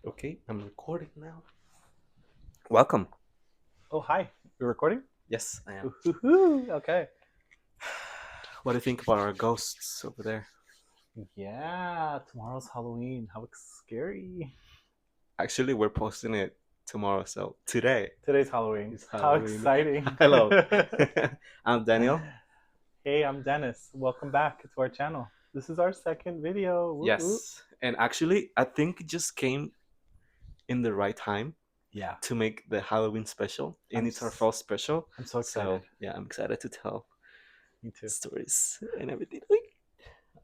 Okay, I'm recording now. Welcome. Oh, hi. You're recording? Yes, I am. Ooh, okay. What do you think about our ghosts over there? Yeah, tomorrow's Halloween. How scary. Actually, we're posting it tomorrow, so today Today's Halloween. is How Halloween. exciting. Hello. I'm Daniel. Hey, I'm Dennis. Welcome back to our channel. This is our second video. Whoop, whoop. Yes. And actually, I think it just came in the right time Yeah, to make the Halloween special. And I'm it's our s- fall special. I'm so excited. So, yeah, I'm excited to tell Me too. stories and everything.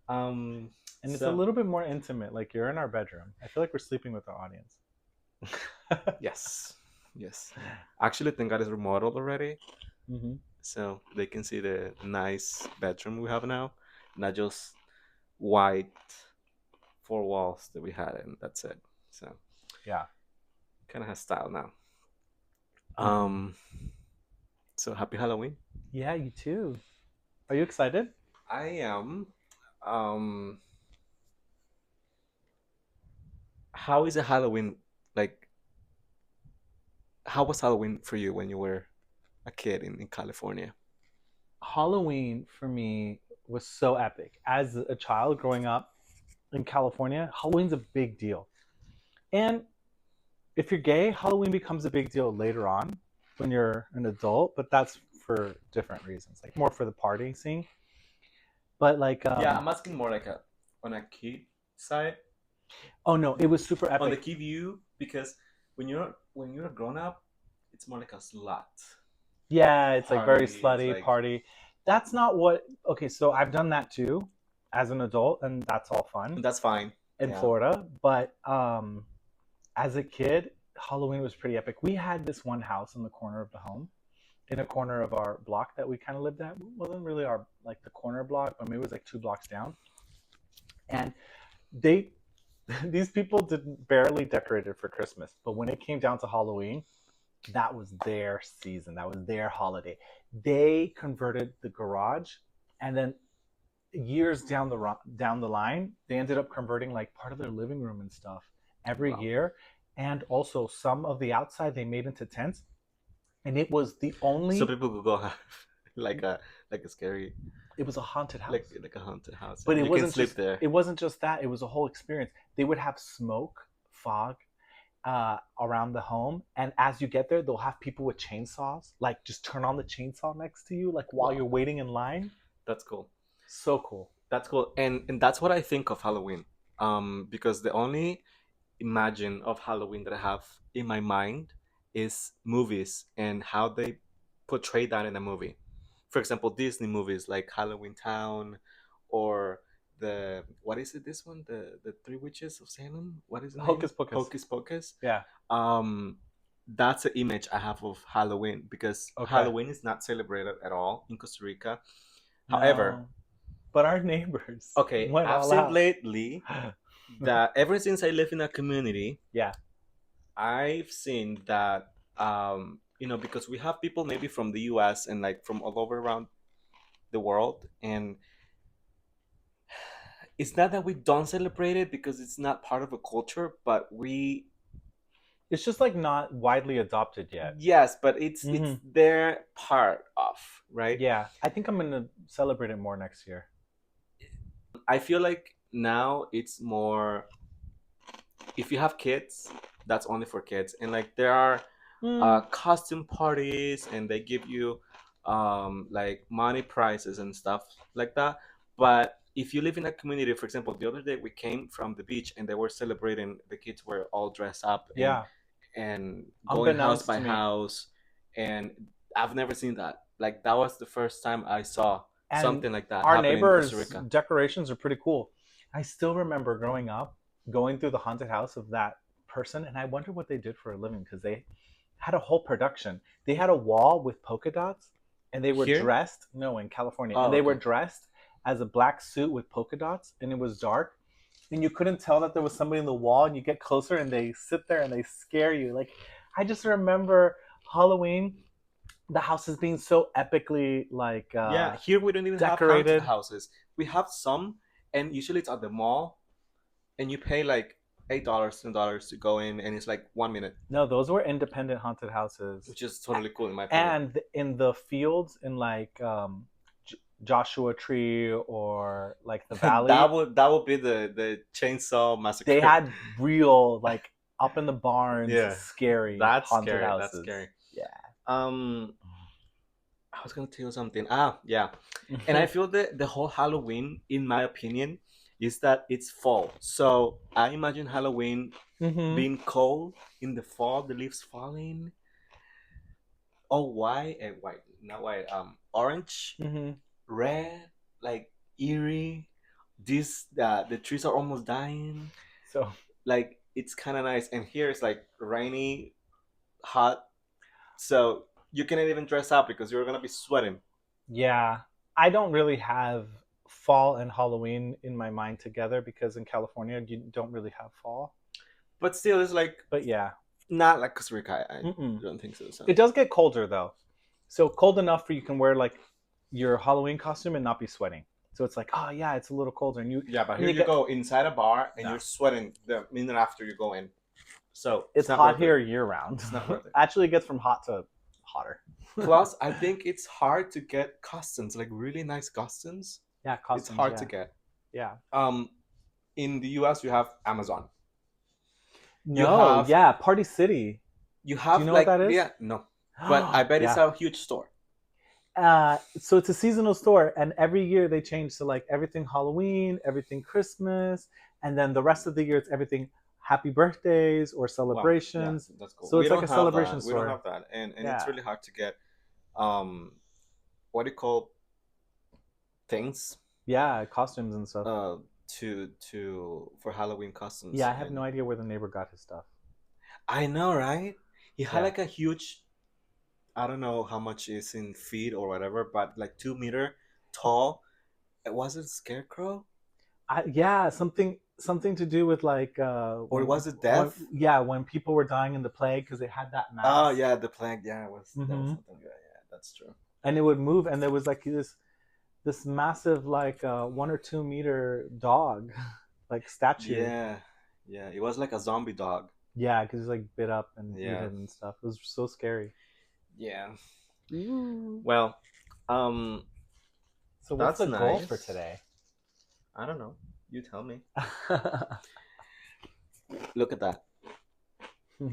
Um, And it's a so, little bit more intimate. Like you're in our bedroom. I feel like we're sleeping with our audience. yes. Yes. Actually, thank God it's remodeled already. hmm So they can see the nice bedroom we have now, not just white four walls that we had, and that's it. So Yeah. kind of has style now. hmm Um, so happy Halloween. Yeah, you too. Are you excited? I am. Um, how is a Halloween like? How was Halloween for you when you were a kid in California? Halloween for me was so epic. As a child growing up in California, Halloween's a big deal. And if you're gay, Halloween becomes a big deal later on when you're an adult, but that's for different reasons, like more for the partying scene. But like, Yeah, I'm asking more like a on a kid side, oh no, it was super on the epic. kid view, because when you're a grown up, it's more like a slut Yeah, it's like very party. It's slutty like party. That's not what, okay, so I've done that too as an adult, and that's all fun that's fine. in Yeah. Florida. But as a kid, Halloween was pretty epic. We had this one house in the corner of the home, in a corner of our block that we kind of lived at. It wasn't really our like the corner block, but maybe it was like 2 blocks down. And they these people didn't barely decorated for Christmas, but when it came down to Halloween, that was their season. That was their holiday. They converted the garage, and then years down the line, they ended up converting like part of their living room and stuff every Wow. year, and also some of the outside they made into tents. And it was the So only. people could go have like a scary It was a haunted house, like a haunted house. but Yeah. it You can wasn't sleep just. there. It wasn't just that. It was a whole experience. They would have smoke, fog, around the home, and as you get there, they'll have people with chainsaws, like just turn on the chainsaw next to you, like while Wow. you're waiting in line. That's cool. So cool. That's cool. And that's what I think of Halloween. Because the only imagine of Halloween that I have in my mind is movies and how they portray that in a movie. For example, Disney movies like Halloween Town, or the what is it? This one, the Three Witches of Salem. What is the name? Hocus pocus. Hocus Pocus. Yeah. Um, that's the image I have of Halloween, because Okay. Halloween is not celebrated at all in Costa Rica. However, No, but our neighbors okay, went I've all seen out. lately that ever since I live in a community, Yeah. I've seen that because we have people maybe from the US and like from all over around the world, and it's not that we don't celebrate it because it's not part of a culture, but we It's just like not widely adopted yet. yes, but it's hmm their part of, right? Yeah, I think I'm gonna celebrate it more next year. I feel like now it's more, if you have kids, that's only for kids, and like there are Mm. costume parties, and they give you like money prizes and stuff like that. But if you live in a community, for example, the other day we came from the beach and they were celebrating, the kids were all dressed up Yeah, and going house unbeknownst by to me. house, and I've never seen that. Like that was the first time I saw And something like that our happening in Costa neighbors' Rica. decorations are pretty cool. I still remember growing up, going through the haunted house of that person, and I wonder what they did for a living because they had a whole production. They had a wall with polka dots, and they were Here? dressed, no, in California, and Oh, they were okay. dressed as a black suit with polka dots, and it was dark. And you couldn't tell that there was somebody in the wall, and you get closer, and they sit there and they scare you. Like, I just remember Halloween, the houses being so epically like Yeah, here we don't even have haunted decorated. houses. We have some, and usually it's at the mall, and you pay like $8, $10 to go in, and it's like 1 minute, No, those were independent haunted houses. which is totally cool in my opinion. And in the fields, in like Joshua Tree or like the valley, That would be the chainsaw they massacre. had real like up in the barns, Yeah, scary that's haunted scary. That's houses. scary. Yeah. Um, I was gonna tell you something. Ah, yeah. And I feel that the whole Halloween, in my opinion, is that it's fall. So I imagine Halloween Mm-hmm. being cold in the fall, the leaves falling. Oh, white and white, not white. Orange, Mm-hmm. red, like eerie. This the trees are almost dying. So Like it's kind of nice. And here it's like rainy, hot. So you cannot even dress up because you're gonna be sweating. yeah, I don't really have fall and Halloween in my mind together because in California you don't really have fall. But still, it's like But yeah, not like Costa Rica. I mm-mm. don't think so. So. It does get colder though. So cold enough for you can wear like your Halloween costume and not be sweating. So it's like, oh yeah, it's a little colder, and Yeah, but and here you you get go inside a bar and no. you're sweating the minute after you go in. So It's not hot worth here it. year round. It's not worth it. Actually, it gets from hot to hotter. Plus, I think it's hard to get costumes, like really nice costumes. Yeah, It's costumes. hard Yeah, to get. yeah. In the U.S., you have Amazon. You No, have yeah, Party City. you Do you have know what like that is? yeah no, but I bet it's Yeah. a huge store. So it's a seasonal store, and every year they change to like everything Halloween, everything Christmas, and then the rest of the year it's everything happy birthdays or Wow, yeah, celebrations. that's cool. So We it's like don't a have celebration that. We don't store. have that, and it's Yeah, really hard to get what do you call things yeah, costumes and stuff. to for Halloween costumes. Yeah, I have no And idea where the neighbor got his stuff. I know, right? He had Yeah. like a huge. I don't know how much is in feet or whatever, but like 2 meter tall. It was it scarecrow Yeah, something to do with like or was it death? when people were dying in the plague because they had that Oh mask. yeah, the plague. Yeah, it was that was Hmm. something. Yeah, yeah, that's true. And it would move, and there was like this massive like 1 or 2 meter dog like statue. Yeah, yeah. It was like a zombie dog. Yeah, because it's like bit up and Yeah, eaten and stuff. It was so scary. yeah. Ooh. Well, um, So what's that's the goal for nice. today? I don't know. You tell me. Look at that.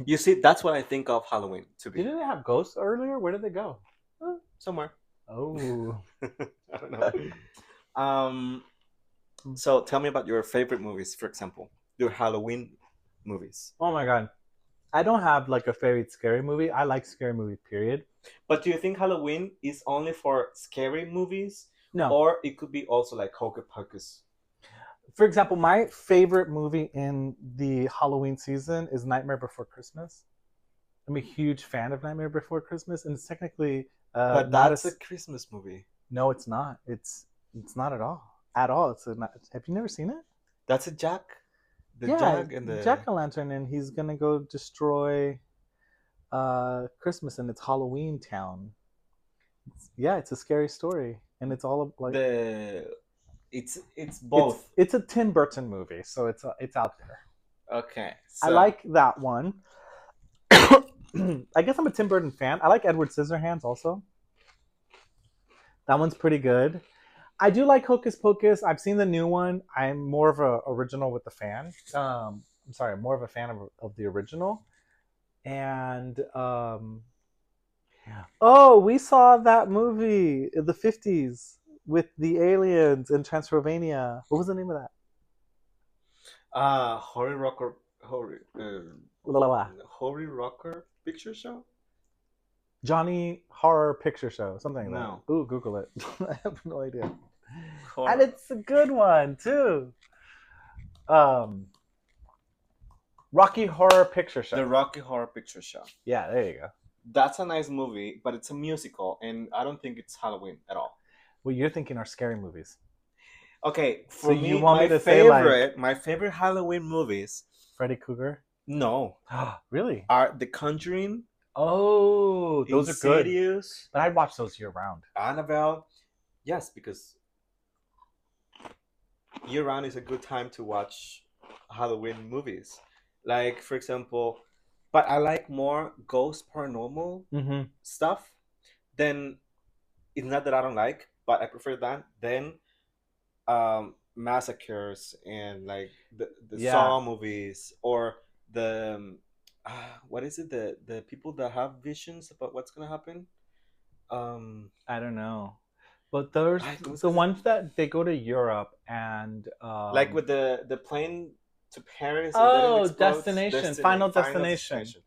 You see, that's what I think of Halloween to be. Didn't they have ghosts earlier? Where did they go? Somewhere. Oh. I don't know. Um, so tell me about your favorite movies, for example, your Halloween movies. Oh my god. I don't have like a favorite scary movie. I like scary movie, period. But do you think Halloween is only for scary movies, No. or it could be also like Hocus Pocus? For example, my favorite movie in the Halloween season is Nightmare Before Christmas. I'm a huge fan of Nightmare Before Christmas, and it's technically But not that's a as Christmas movie. no, it's not. It's not at all. At all. Have you never seen it? That's a Jack, the Yeah, Jack and the Jack o' Lantern, and he's gonna go destroy Christmas, and it's Halloween Town. Yeah, it's a scary story, and it's all like the. It's both. it's a Tim Burton movie, so it's out there. Okay, I so like that one. I guess I'm a Tim Burton fan. I like Edward Scissorhands also. That one's pretty good. I do like Hocus Pocus. I've seen the new one. I'm more of a original with the fan. I'm sorry, more of a fan of the original. And oh, we saw that movie in the 50s with the aliens in Transylvania. What was the name of that? Horror Rocker, Horror, La, la, la. Horror Rocker Picture Show. Johnny Horror Picture Show, something like No, that. Ooh, Google it. I have no idea. horror. And it's a good one too. Um, Rocky Horror Picture Show. The Rocky Horror Picture Show. Yeah, there you go. That's a nice movie, but it's a musical, and I don't think it's Halloween at all. What you're thinking are scary movies. Okay, So for you me, want me my to say, like- favorite, my favorite Halloween movies, Freddy Krueger. no, Really? are The Conjuring, Oh, those are good. Insidious, But I'd watch those year round. Annabelle. Yes, because year round is a good time to watch Halloween movies. Like for example, but I like more ghost paranormal Mm-hmm. stuff than it's not that I don't like, but I prefer that than massacres and like the Yeah, Saw movies or the what is it, the people that have visions about what's gonna happen. Um, I don't know. But there's Ay, ¿cómo es the que se... ones that they go to Europe and like with the plane to Paris and then it oh, explodes. Destination, Destiny, Final Final Destination. Destination.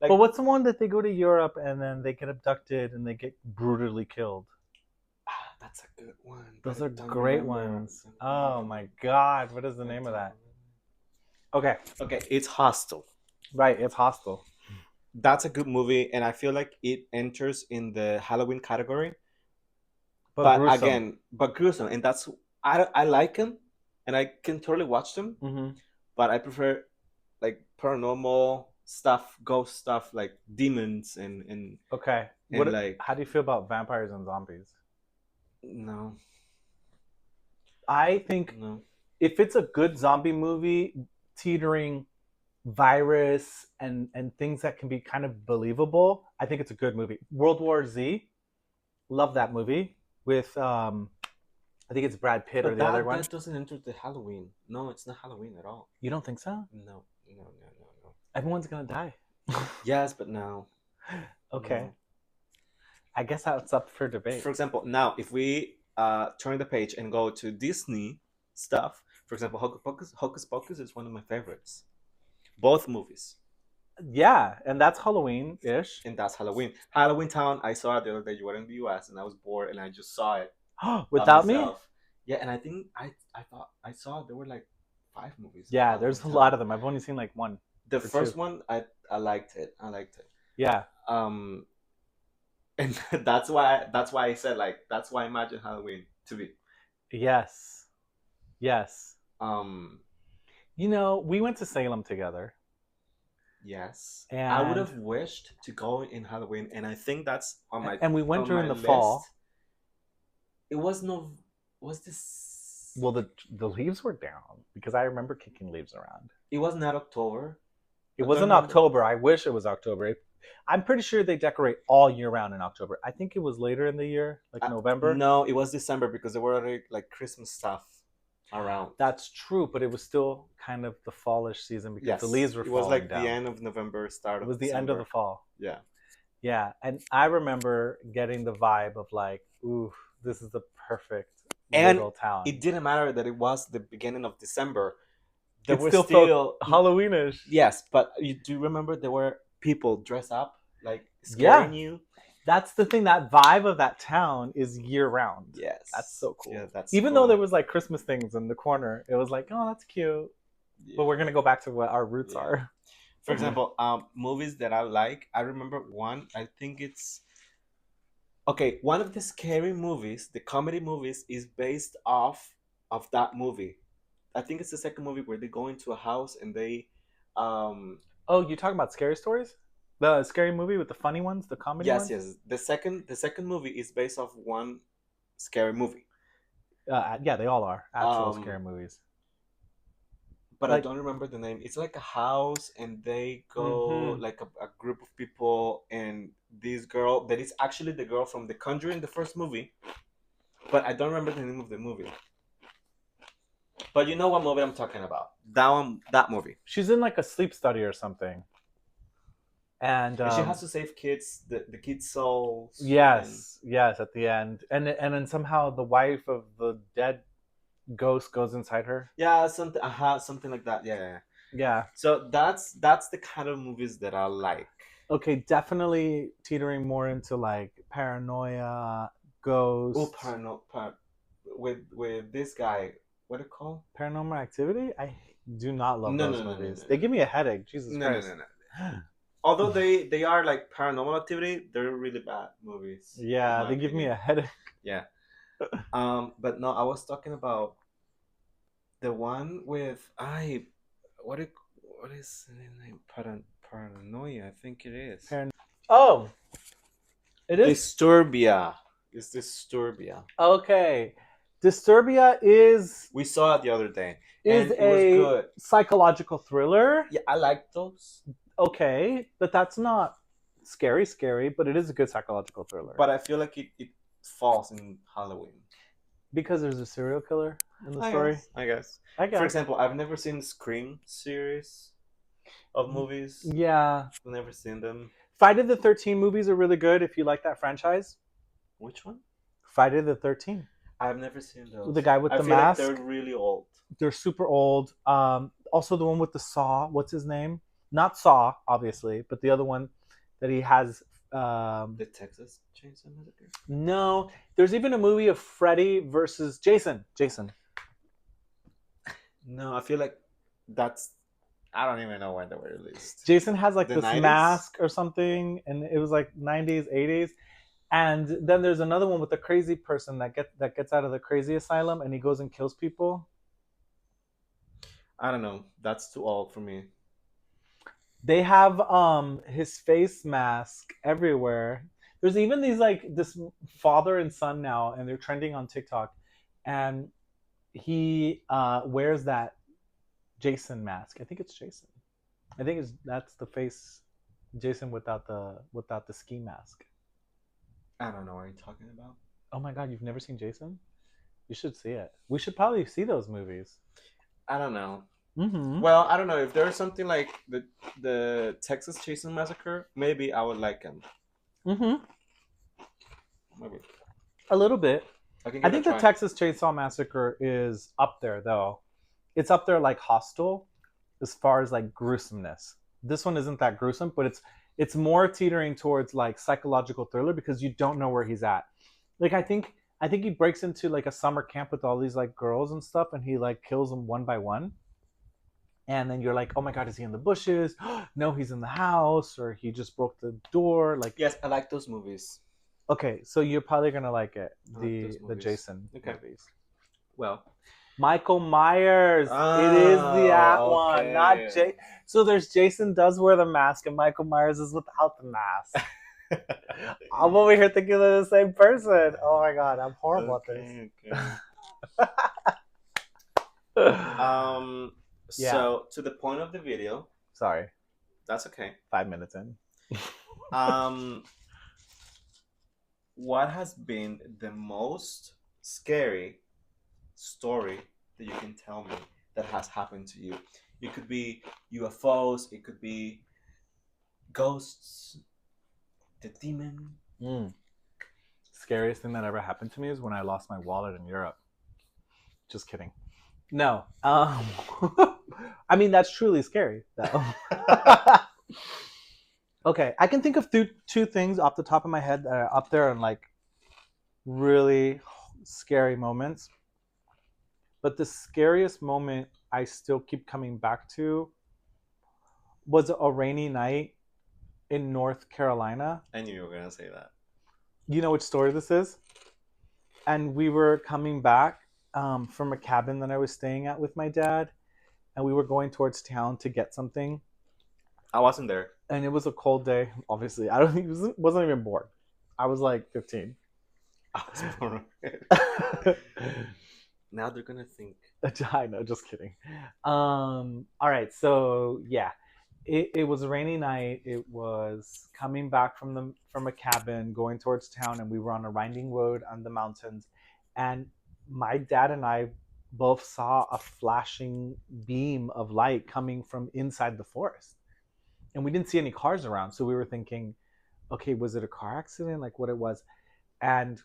But Like what's the one that they go to Europe and then they get abducted and they get brutally killed? that's a good one, but Those I are don't great remember. ones. Don't Oh remember. my god, what is the I name of don't that? remember. Okay, Okay, it's Hostel. right, it's Hostel. That's a good movie, and I feel like it enters in the Halloween category. But But gruesome. again, but gruesome, and that's I like them, and I can totally watch them. Mm-hmm. But I prefer like paranormal stuff, ghost stuff, like demons Okay, and what? like How do you feel about vampires and zombies? no, I think no. if it's a good zombie movie, teetering virus and things that can be kind of believable, I think it's a good movie. World War Z, love that movie with I think it's Brad Pitt or But the other that one. that doesn't enter the Halloween. No, it's not Halloween at all. You don't think so? No, no, no, no, no. Everyone's gonna die. Yes, but no, Okay, no. I guess that's up for debate. For example, now if we turn the page and go to Disney stuff, for example, Hocus Pocus is one of my favorites. Both movies, Yeah, and that's Halloween ish. and that's Halloween. Halloween Town. I saw it the other day. You were in the U.S. and I was bored, and I just saw it by Without me? myself. Yeah, and I think I thought I saw there were like 5 movies of Yeah, Halloween there's a lot Town. of them. I've only seen like one The or two. first one I liked it. I liked it. Yeah. Um, and that's why I said like that's why I imagine Halloween to be. Yes. Yes. Um, You know, we went to Salem together, yes, I would and have wished to go in Halloween, and I think that's and we went on during my the list. fall. It was no, was this? Well, the leaves were down because I remember kicking leaves around. It was not October. It I don't wasn't remember. October. I wish it was October. I'm pretty sure they decorate all year round in October. I think it was later in the year, like November. No, it was December because there were already like Christmas stuff around. That's true, but it was still kind of the fallish season because the Yes, leaves were it was falling like the down. end of November, start It of was the end of the December. fall. Yeah, Yeah, and I remember getting the vibe of like, ooh, this is the perfect and little town. it didn't matter that it was the beginning of December. There It were still felt still Halloweenish. yes, but you do remember there were people dressed up like Yeah, scaring you. that's the thing. That vibe of that town is year round. That's Yes, so yeah, cool. that's Even though there cool. was like Christmas things in the corner, it was like, oh, that's cute. Yeah, But we're gonna go back to what our roots yeah. are. For example, movies that I like. I remember one. I think it's okay. One of the scary movies, the comedy movies, is based off of that movie. I think it's the second movie where they go into a house and they, um, Oh, you talking about scary stories? The scary movie with the funny ones, the comedy yes, ones? yes. The second movie is based off one scary movie. Yeah, they all are actual scary Um, movies. but I Like, don't remember the name. It's like a house, and they go mm-hmm. like a group of people, and this girl that is actually the girl from The Conjuring, the first movie, but I don't remember the name of the movie. But you know what movie I'm talking about? That one, that movie. She's in like a sleep study or something, and And she has to save kids, the kids' souls, and yes, yes, at the end, and then somehow the wife of the dead ghost goes inside her. yeah, something like that. Yeah, yeah, yeah. Yeah. So that's the kind of movies that I like. Okay, definitely teetering more into like paranoia, Oh, ghost, with this guy. What do you call? paranormal activity. I do not love No, no, those no, no, no, movies. no, They give me a headache. Jesus no, no, Christ. no, no. Although they are like paranormal activity, they're really bad movies in Yeah, my they give me opinion. a headache. Yeah. But no, I was talking about the one with what it, what is the name? Paranoia, I think it is. Oh, it is Disturbia. It's Disturbia. okay. Disturbia We saw it the other day, is and it was a good. psychological thriller. Yeah, I like those, Okay, but that's not scary, but it is a good psychological thriller but I feel like it falls in Halloween. because there's a serial killer in the I story. guess. I guess. I For guess. example, I've never seen the Scream series of movies. Yeah. I've never seen them. Friday the 13 movies are really good if you like that franchise. Which one? Friday the 13. I've never seen The those. guy with I the feel like they're mask. really old. They're super old. Also, the one with the saw. What's his name? Not Saw, obviously, but the other one that he has. The Texas Chainsaw Massacre. No, there's even a movie of Freddy versus Jason. Jason. No, I feel like that's. I don't even know when they were released. Jason has like The this 90s? mask or something, and it was like 90s, 80s. And then there's another one with a crazy person that gets out of the crazy asylum and he goes and kills people. I don't know. That's too old for me. They have his face mask everywhere. There's even these like this father and son now, and they're trending on TikTok, and he wears that Jason mask. I think it's Jason. I think that's the face Jason without the ski mask. I don't know what you're talking about. Oh my god, you've never seen Jason? You should see it. We should probably see those movies. I don't know. Mm-hmm. Well, I don't know if there's something like the Texas Chainsaw Massacre. Maybe I would like them. Mm-hmm. Maybe A little bit. I can I give it a think the try. Texas Chainsaw Massacre is up there though. It's up there like Hostel as far as like gruesomeness. This one isn't that gruesome, but it's more teetering towards like psychological thriller because you don't know where he's at. Like I think he breaks into like a summer camp with all these like girls and stuff and he like kills them one by one. And then you're like, "Oh my god, is he in the bushes? No, he's in the house or he just broke the door." Like Yes, I like those movies. okay, so you're probably going to like it. I like The those the movies. Jason Okay. movies. Well. Michael Myers. It is the that Oh, one, not okay. Jay. So there's Jason does wear the mask, and Michael Myers is without the mask. I'm over here thinking they're the same person. Oh my god, I'm horrible Okay, at okay. this. Yeah. So to the point of the video, Sorry, that's okay. 5 minutes in. Um, what has been the most scary story that you can tell me that has happened to you? It could be UFOs, it could be ghosts, the demon. Scariest thing that ever happened to me is when I lost my wallet in Europe. Just kidding. No. I mean, that's truly scary, though. Okay, I can think of two things off the top of my head that are up there and like really scary moments. But the scariest moment I still keep coming back to was a rainy night in North Carolina. I knew you were gonna say that. You know which story this is? And we were coming back from a cabin that I was staying at with my dad, and we were going towards town to get something. I wasn't there. And it was a cold day. Obviously, I don't think wasn't even born. I was like 15. I was born. Now they're gonna think. I know, just kidding. All right, so yeah, it was a rainy night. It was coming back from a cabin, going towards town, and we were on a winding road on the mountains. And my dad and I both saw a flashing beam of light coming from inside the forest, and we didn't see any cars around. So we were thinking, okay, was it a car accident? Like what it was? And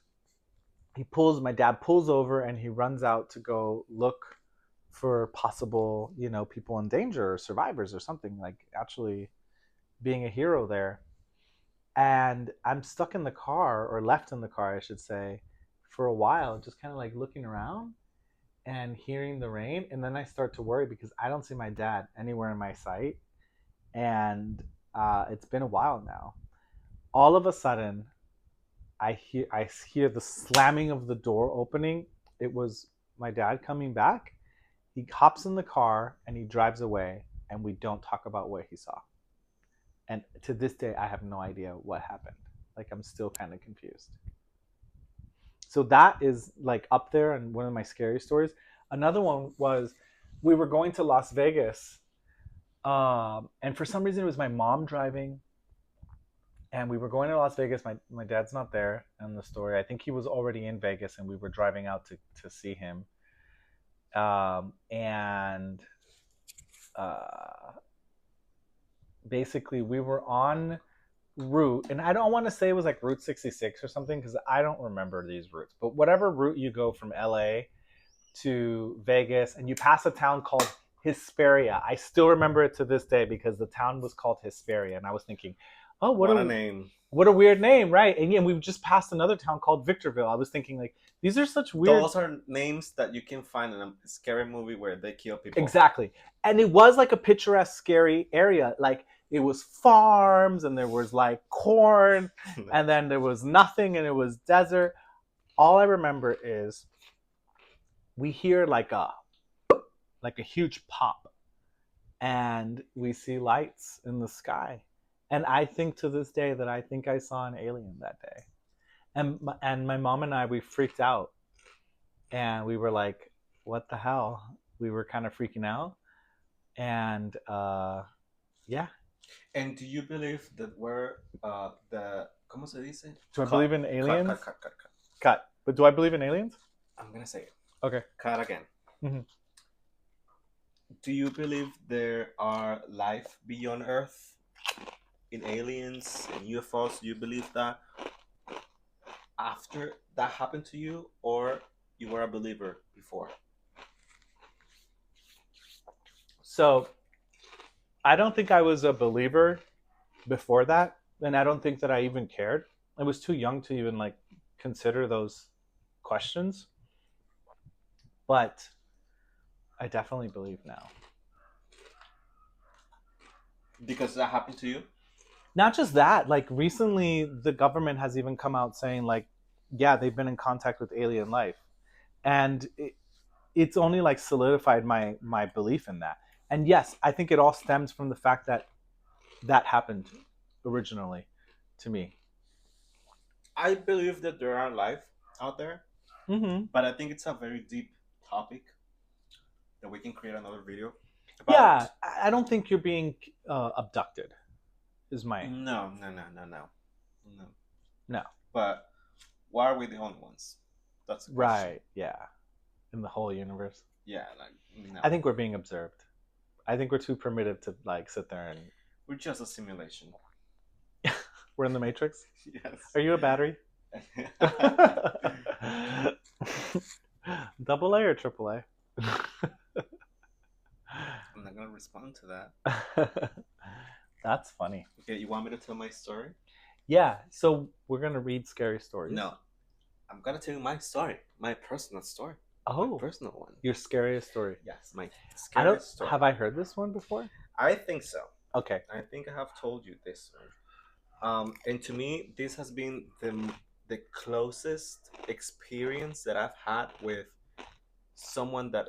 my dad pulls over and he runs out to go look for possible, people in danger or survivors or something, like actually being a hero there. And I'm stuck in the car, or left in the car, I should say, for a while, just kind of like looking around and hearing the rain. And then I start to worry because I don't see my dad anywhere in my sight. And it's been a while now. All of a sudden, I hear the slamming of the door opening. It was my dad coming back. He hops in the car and he drives away, and we don't talk about what he saw. And to this day, I have no idea what happened. Like I'm still kind of confused. So that is like up there and one of my scary stories. Another one was we were going to Las Vegas, and for some reason it was my mom driving, and we were going to Las Vegas. My dad's not there in the story. I think he was already in Vegas, and we were driving out to see him. And uh, basically we were on route, and I don't want to say it was like Route 66 or something because I don't remember these routes, but whatever route you go from LA to Vegas and you pass a town called Hesperia. I still remember it to this day because the town was called Hesperia, and I was thinking, oh, What a name. what a weird name, right? And yeah, we've just passed another town called Victorville. I was thinking like these are such weird. Those are names that you can find in a scary movie where they kill people. Exactly. And it was like a picturesque, scary area. Like it was farms and there was like corn and then there was nothing and it was desert. All I remember is we hear like a huge pop and we see lights in the sky. And I think to this day that I think I saw an alien that day. And my mom and I we freaked out and we were like, what the hell? We were kind of freaking out. And yeah. And do you believe that we're the ¿cómo se dice? Do I Cut, believe in aliens? cut. Cut. But do I believe in aliens? I'm gonna say it. Okay. Cut again. Mhm. Do you believe there are life beyond Earth, in aliens and UFOs? Do you believe that after that happened to you, or you were a believer before? So I don't think I was a believer before that, and I don't think that I even cared. I was too young to even like consider those questions. But I definitely believe now. Because that happened to you? Not just that, like recently the government has even come out saying like, yeah, they've been in contact with alien life. And it's only like solidified my belief in that. And yes, I think it all stems from the fact that that happened originally to me. I believe that there are life out there, Mm-hmm. but I think it's a very deep topic that we can create another video Yeah, about. I don't think you're being abducted. Is my No. no. But why are we the only ones? That's the question. Right? Yeah, in the whole universe. Yeah, like no. I think we're being observed. I think we're too primitive to like sit there and We're just a simulation. we're in the Matrix. Yes. Are you a battery? Double A or triple A? I'm not gonna respond to that. That's funny. Okay, you want me to tell my story? Yeah, so we're gonna read scary stories. No, I'm gonna tell you my story, my personal story, my Oh, personal one. your scariest story. Yes, my I don't. scariest story. Have I heard this one before? I think so. Okay. I think I have told you this one. And to me, this has been the closest experience that I've had with someone that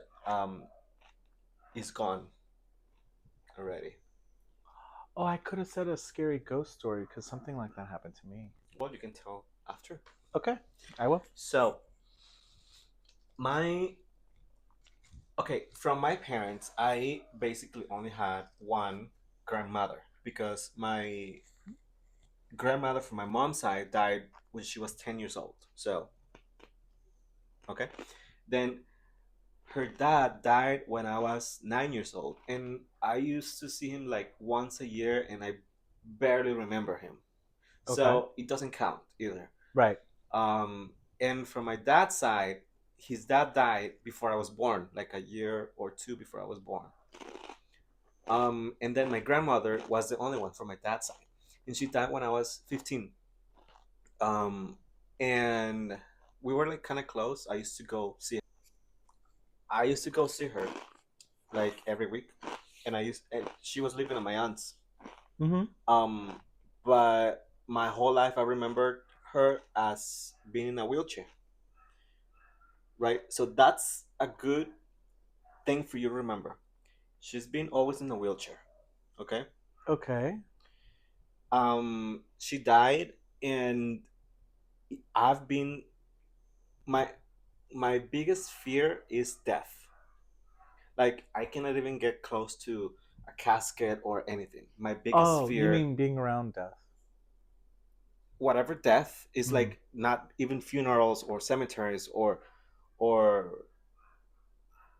is gone already. Oh, I could have said a scary ghost story because something like that happened to me. Well, you can tell after. Okay, I will. So, my okay, from my parents, I basically only had one grandmother because my grandmother from my mom's side died when she was 10 years old. So, okay. Then her dad died when I was 9 years old, and I used to see him like once a year, and I barely remember him. Okay. So it doesn't count either. Right. And from my dad's side, his dad died before I was born, like a year or two before I was born. And then my grandmother was the only one from my dad's side, and she died when I was 15. Um, and we were like kind of close. I used to go see her like every week, and she was living at my aunt's. Mm-hmm. But my whole life I remembered her as being in a wheelchair, right? So that's a good thing for you to remember. She's been always in a wheelchair, okay? Okay. She died, and I've been my my biggest fear is death. Like I cannot even get close to a casket or anything. My biggest Oh, you fear, mean being around death? whatever death is, Mm. like not even funerals or cemeteries or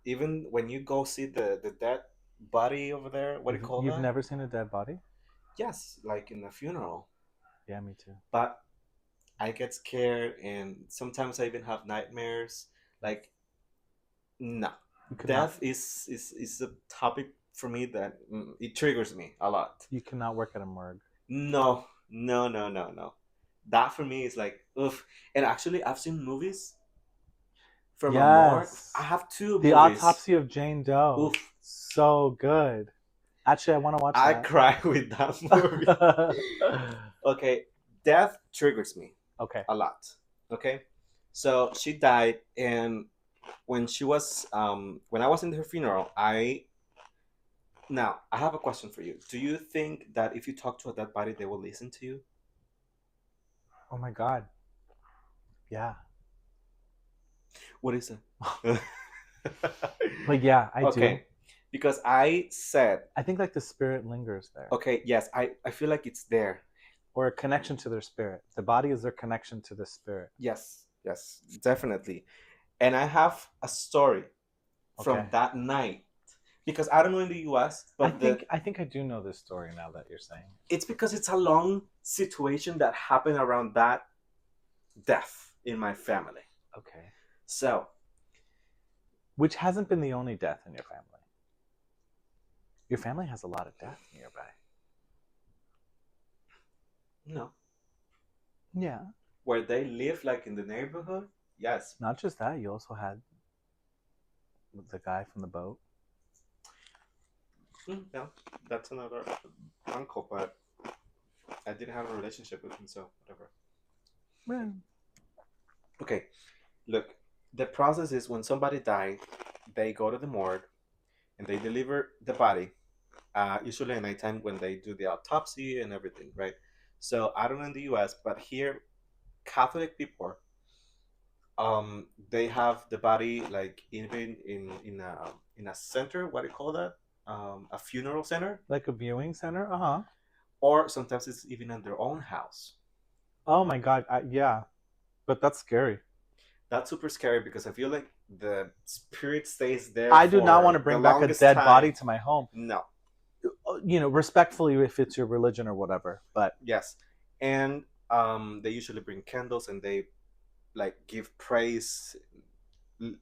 even when you go see the dead body over there. What do you call You've that? never seen a dead body? Yes, like in a funeral. Yeah, me too. But I get scared, and sometimes I even have nightmares. Like no, You could not. death is a topic for me that it triggers me a lot. You cannot work at a morgue. No, no, no, no, no. That for me is like oof. And actually, I've seen movies from a morgue. I Yes. have two The movies. Autopsy of Jane Doe. Oof, So good. Actually, I want to watch I that. cry with that movie. Okay, death triggers me Okay. a lot. Okay, so she died, and when I was in her funeral, I have a question for you. Do you think that if you talk to a dead body, they will listen to you? Oh my God. Yeah. What is it? But yeah, I do. Okay, because I said, I think like the spirit lingers there, okay, yes, I feel like it's there. or a connection to their spirit. The body is their connection to the spirit. Yes, yes, definitely. And I have a story Okay. from that night because I don't know in the U.S., I but think I think I do know this story now that you're saying. it's because it's a long situation that happened around that death in my family. Okay. So Which hasn't been the only death in your family. Your family has a lot of death nearby. no, Yeah. where they live, like in the neighborhood, yes. Not just that, you also had the guy from the boat. Yeah, that's another uncle, but I didn't have a relationship with him, so whatever. Yeah. Okay, look, the process is when somebody died, they go to the morgue and they deliver the body. Usually at nighttime when they do the autopsy and everything, right? So I don't know in the U.S., but here Catholic people, they have the body like even in a center. What do you call that? A funeral center, Like a viewing center? Uh-huh. or sometimes it's even in their own house. Oh my God. Yeah. But that's scary. That's super scary because I feel like the spirit stays there I do not want to for the bring back a longest dead body time. to my home. No. Respectfully if it's your religion or whatever. But Yes. And they usually bring candles and they like give praise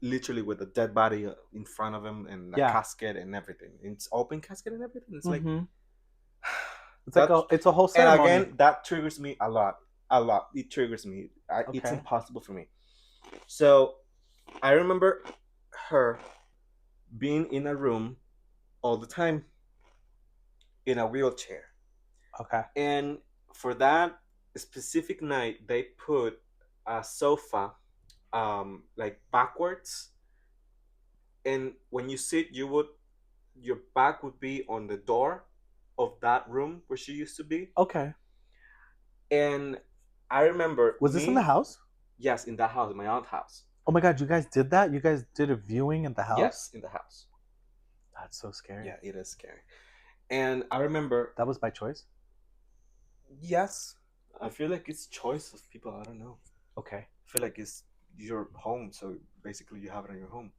literally with a dead body in front of him and a yeah. casket and everything. It's open casket and everything. It's like Mm-hmm. It's like that. it's a whole And ceremony. again, that triggers me a lot. A lot. It triggers me. It's Okay. impossible for me. So I remember her being in a room all the time in a wheelchair. Okay. And for that specific night, they put a sofa like backwards, and when you sit, your back would be on the door of that room where she used to be. Okay. And I remember Was this in the me, house? yes, in that house, my aunt's house. Oh my God, you guys did that? You guys did a viewing in the Yes, house? in the house. That's so scary. Yeah, it is scary. And I remember, That was by choice? yes, I feel like it's choice of people. I don't know. Okay. I feel like it's your home, so basically you have it in your home.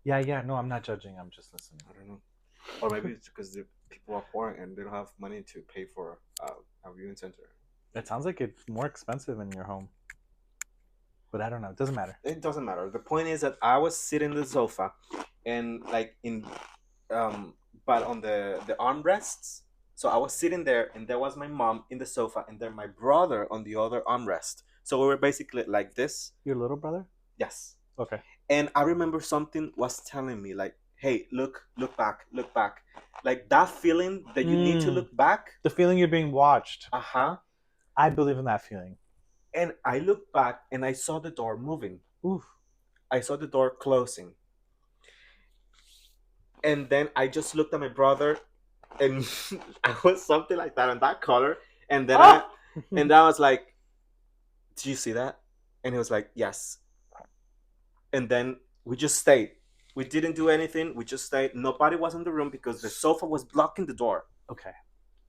Yeah, yeah. No, I'm not judging. I'm just listening. I don't know. Or maybe it's because the people are poor and they don't have money to pay for a viewing center. It sounds like it's more expensive in your home. But I don't know. It doesn't matter. It doesn't matter. The point is that I was sitting in the sofa, and like um, but on the armrests. So I was sitting there, and there was my mom in the sofa, and then my brother on the other armrest. So we were basically like this. Your little brother? Yes. Okay. And I remember something was telling me like, "Hey, look back, look back." Like that feeling that you need to Mm, look back. the feeling you're being watched. Uh huh. I believe in that feeling. And I looked back and I saw the door moving. Oof. I saw the door closing. And then I just looked at my brother and I was something like that on that color. And then Ah! I was like, "Do you see that?" And he was like, "Yes." and then we just stayed. We didn't do anything. We just stayed. Nobody was in the room because the sofa was blocking the door. Okay.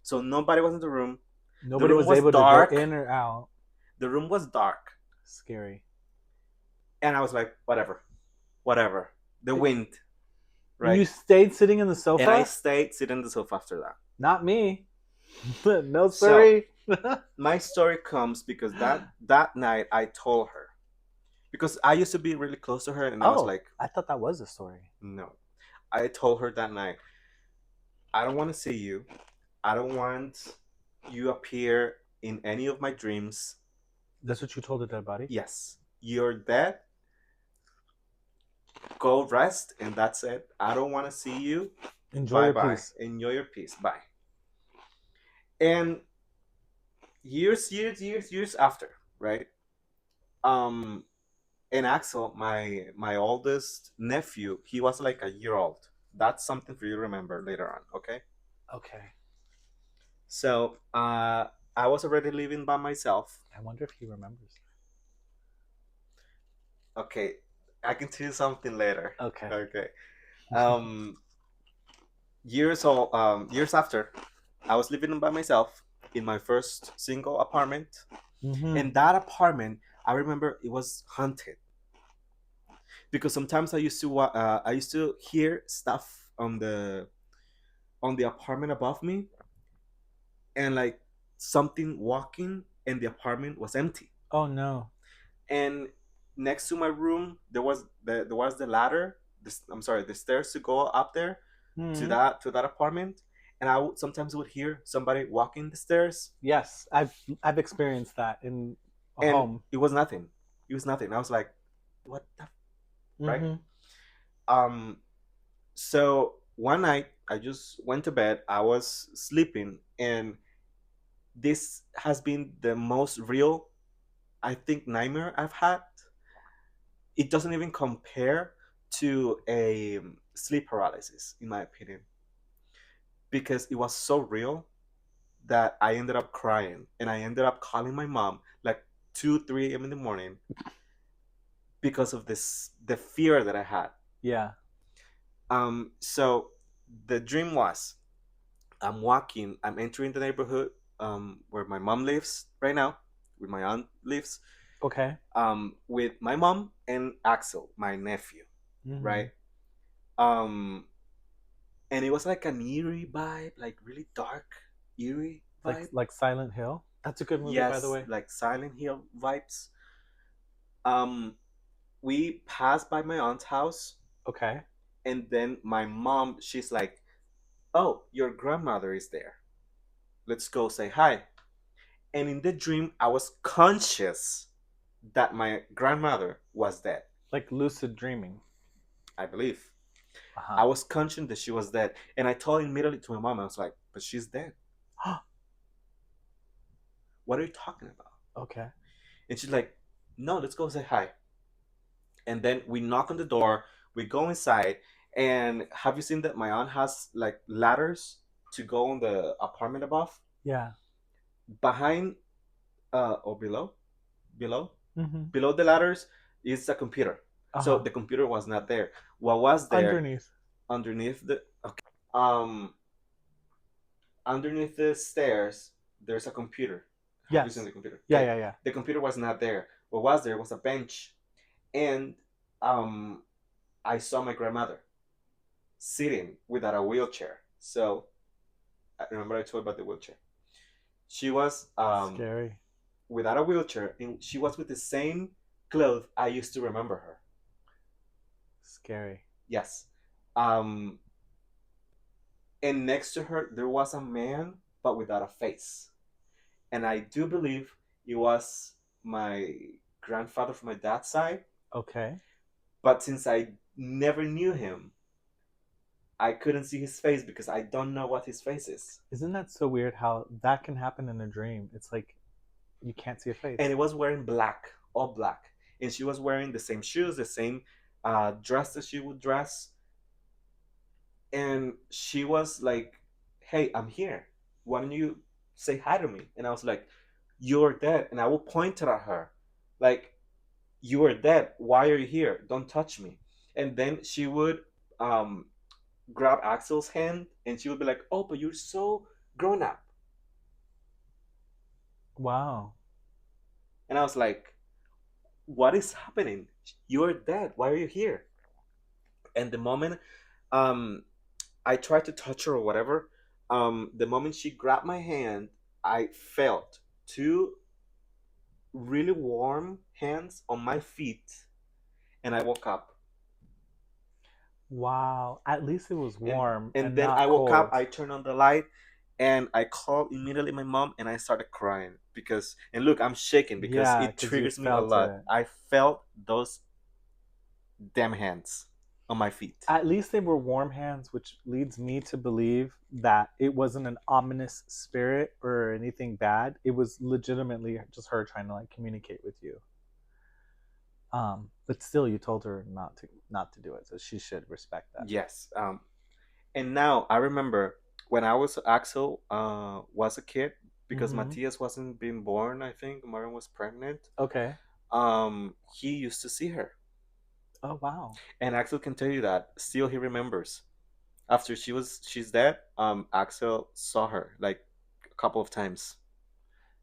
So nobody was in the room. The Nobody room was was able to go dark. in or out. The room was dark. Scary. And I was like, whatever, whatever. The wind, And you right? stayed sitting in the And I sofa? stayed sitting on the sofa after that. Not me. No, So sorry. my story comes because that night I told her, because I used to be really close to her, and I was Oh, like, I thought that was a story. no. I told her that night, I don't want to see you. I don't want you appear in any of my dreams. That's what you told the dead body? Yes, you're dead. Go rest, and that's it. I don't want to see you. Enjoy Bye your bye. peace. Enjoy your peace. Bye. And years after, right? Um, and Axel, my oldest nephew, he was like a year old. That's something for you to remember later on, okay? Okay. So I was already living by myself. I wonder if he remembers. Okay, I can tell you something later. Okay. Okay. Um, years after, I was living by myself in my first single apartment. Mm-hmm. And that apartment, I remember it was haunted because sometimes I used to hear stuff on the apartment above me, and like something walking, and the apartment was empty. Oh no. And next to my room, there was the ladder. I'm sorry, the stairs to go up there Mm-hmm. to that apartment, and sometimes would hear somebody walking the stairs, Yes, I've experienced that in a and home. it was nothing. It was nothing. I was like, what the right? Mm-hmm. Um, so one night I just went to bed. I was sleeping, and this has been the most real, I think, nightmare I've had. It doesn't even compare to a sleep paralysis, in my opinion, because it was so real that I ended up crying, and I ended up calling my mom like 2, 3 a.m. in the morning because of this the fear that I had. Yeah. So the dream was I'm entering the neighborhood where my mom lives right now, where my aunt lives, Okay. with my mom and Axel, my nephew, Mm-hmm. right? Um, and it was like an eerie vibe, like really dark, eerie vibe. Like Silent Hill. That's a good movie, by the Yes, way. like Silent Hill vibes. Um, we passed by my aunt's house, Okay. and then my mom, she's like, "Oh, your grandmother is there. Let's go say hi." And in the dream, I was conscious that my grandmother was dead. Like lucid dreaming. I believe Uh-huh. I was conscious that she was dead, and I told immediately to my mom. I was like, "But she's dead. What are you talking about?" Okay. And she's like, "No, let's go say hi." And then we knock on the door. We go inside, and have you seen that my aunt has like ladders to go on the apartment above? Yeah. Behind or below Mm-hmm. below the ladders is a computer. So Uh-huh. the computer was not there. What was there Underneath. underneath the okay, um underneath the stairs, there's a computer. Have you seen Yes. the computer? Yeah, Okay. yeah, yeah. The computer was not there. What was there was a bench, and um I saw my grandmother sitting without a wheelchair. So I remember I told you about the wheelchair. She was Scary. without a wheelchair, and she was with the same clothes I used to remember her. Scary. Yes. Um, and next to her, there was a man, but without a face. And I do believe it was my grandfather from my dad's side. Okay. But since I never knew him, I couldn't see his face because I don't know what his face is. Isn't that so weird how that can happen in a dream? It's like you can't see a face. And it was wearing black, all black. And she was wearing the same shoes, the same dress that she would dress. And she was like, "Hey, I'm here. Why don't you say hi to me?" And I was like, "You're dead." And I will point it at her, like, You are dead. Why are you here? Don't touch me. And then she would um, grab Axel's hand and she would be like, "Oh, but you're so grown up." Wow. And I was like, "What is happening? You're dead. Why are you here?" And the moment um, I tried to touch her or whatever, the moment she grabbed my hand, I felt two really warm hands on my feet, and I woke up. Wow. At least it was and warm and and then I not woke up. cold. I turned on the light, and I called immediately my mom, and I started crying because. And look, I'm shaking because Yeah, it because you triggers me a felt lot. it. I felt those damn hands on my feet. At least they were warm hands, which leads me to believe that it wasn't an ominous spirit or anything bad. It was legitimately just her trying to like communicate with you. But still, you told her not to do it, so she should respect that. Yes. And now I remember when I was Axel was a kid because Mm-hmm. Matthias wasn't being born. I think Marion was pregnant. Okay. He used to see her, Oh wow. and Axel can tell you that still he remembers. After she's dead, Axel saw her like a couple of times.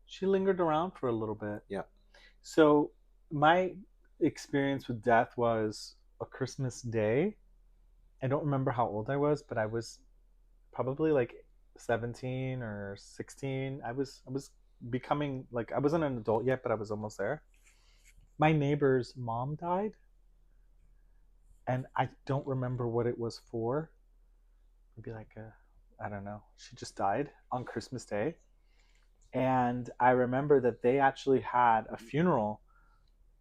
She lingered around for a little bit. Yeah. So my experience with death was a Christmas day. I don't remember how old I was, but I was probably like 17 or 16. I was becoming like I wasn't an adult yet, but I was almost there. My neighbor's mom died, and I don't remember what it was for. Maybe like a I don't know. She just died on Christmas Day. And I remember that they actually had a funeral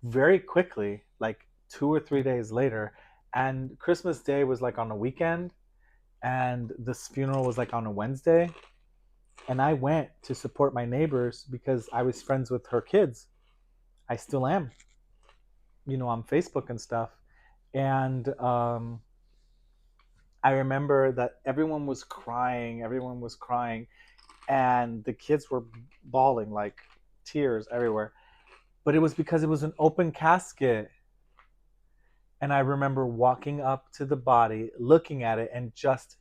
very quickly, like 2 or 3 days later. And Christmas Day was like on a weekend, and this funeral was like on a Wednesday. And I went to support my neighbors because I was friends with her kids. I still am, on Facebook and stuff. And I remember that everyone was crying. Everyone was crying, and the kids were bawling like tears everywhere. But it was because it was an open casket. And I remember walking up to the body, looking at it, and just